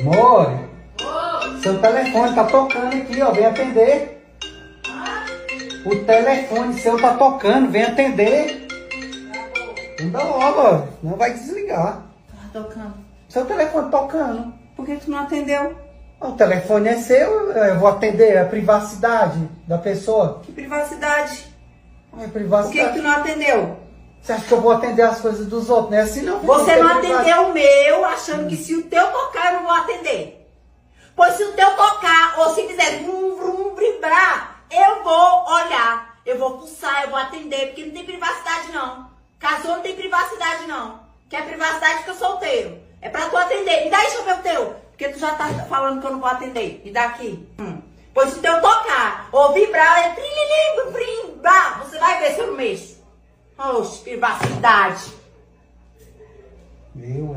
More, seu telefone tá tocando aqui, ó. Vem atender. O telefone seu tá tocando, vem atender. Anda logo, ó. Não vai desligar. Tá tocando. Seu telefone tocando. Por que tu não atendeu? O telefone é seu, eu vou atender a privacidade da pessoa. Que privacidade. É Por que privacidade. tu não atendeu? Você acha que eu vou atender as coisas dos outros? Não é assim não. Você tem não privacidade. atendeu o meu, achando que se o teu tocar, eu não vou atender. Pois se o teu tocar, ou se fizer vrum, vrum, vibrar, eu vou olhar. Eu vou pulsar, eu vou atender, porque não tem privacidade não. Casou não tem privacidade não. Quer privacidade, fica solteiro. É pra tu atender. Me dá aí, deixa eu ver o teu. Porque tu já tá falando que eu não vou atender. Me dá aqui. Pois se o teu tocar, ou vibrar, é trilhilim, brim, blá, você vai ver se eu não mexo. Oxe, privacidade. Viu,